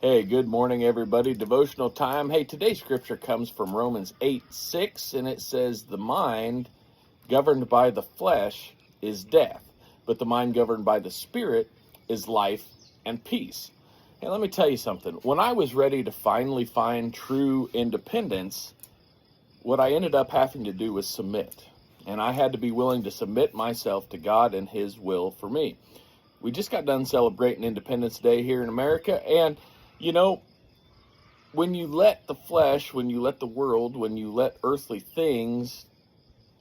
Hey, good morning, everybody. Devotional time. Hey, today's scripture comes from Romans 8:6, and it says, "The mind governed by the flesh is death, but the mind governed by the Spirit is life and peace." And let me tell you something. When I was ready to finally find true independence, what I ended up having to do was submit. And I had to be willing to submit myself to God and His will for me. We just got done celebrating Independence Day here in America, and you know, when you let the flesh, when you let the world, when you let earthly things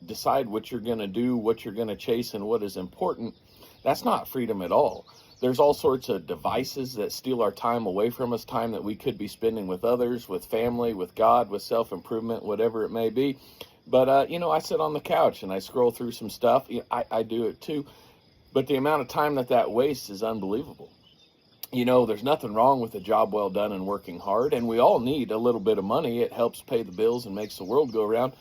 decide what you're going to do, what you're going to chase, and what is important, that's not freedom at all. There's all sorts of devices that steal our time away from us, time that we could be spending with others, with family, with God, with self-improvement, whatever it may be. But, I sit on the couch and I scroll through some stuff. I do it too. But the amount of time that wastes is unbelievable. There's nothing wrong with a job well done and working hard, and we all need a little bit of money. It helps pay the bills and makes the world go around.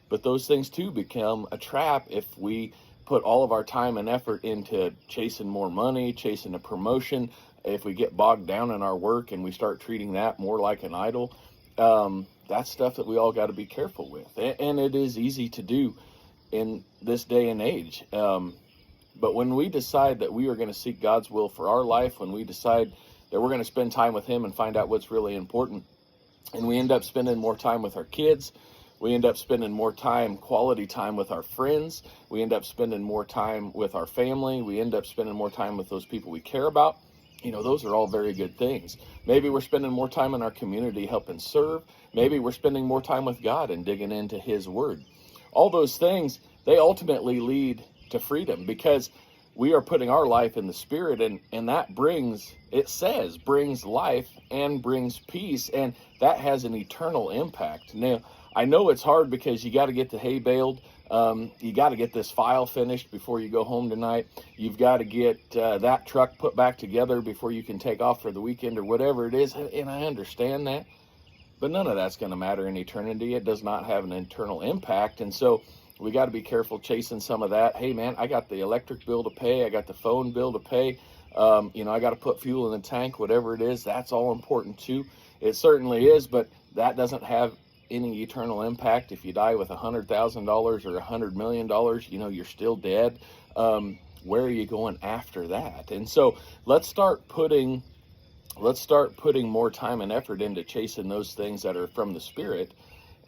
But those things too become a trap if we put all of our time and effort into chasing more money, chasing a promotion. If we get bogged down in our work and we start treating that more like an idol, that's stuff that we all got to be careful with. And it is easy to do in this day and age. But when we decide that we are going to seek God's will for our life, when we decide that we're going to spend time with Him and find out what's really important, and we end up spending more time with our kids, we end up spending more time, quality time with our friends, we end up spending more time with our family, we end up spending more time with those people we care about, those are all very good things. Maybe we're spending more time in our community helping serve. Maybe we're spending more time with God and digging into His Word. All those things, they ultimately lead to freedom, because we are putting our life in the Spirit, and that brings life and brings peace, and that has an eternal impact. Now, I know it's hard because you got to get the hay baled. You got to get this file finished before you go home tonight. You've got to get that truck put back together before you can take off for the weekend or whatever it is, and I understand that, but none of that's going to matter in eternity. It does not have an eternal impact, and so we got to be careful chasing some of that. Hey, man, I got the electric bill to pay. I got the phone bill to pay. I got to put fuel in the tank, whatever it is. That's all important too. It certainly is, but that doesn't have any eternal impact. If you die with $100,000 or $100 million, you're still dead. Where are you going after that? And so let's start putting more time and effort into chasing those things that are from the Spirit,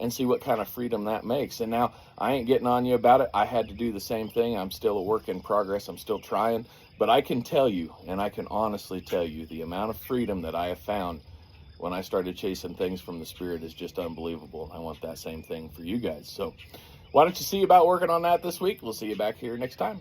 and see what kind of freedom that makes. And now, I ain't getting on you about it. I had to do the same thing. I'm still a work in progress. I'm still trying. But I can tell you, and I can honestly tell you, the amount of freedom that I have found when I started chasing things from the Spirit is just unbelievable. And I want that same thing for you guys. So why don't you see about working on that this week? We'll see you back here next time.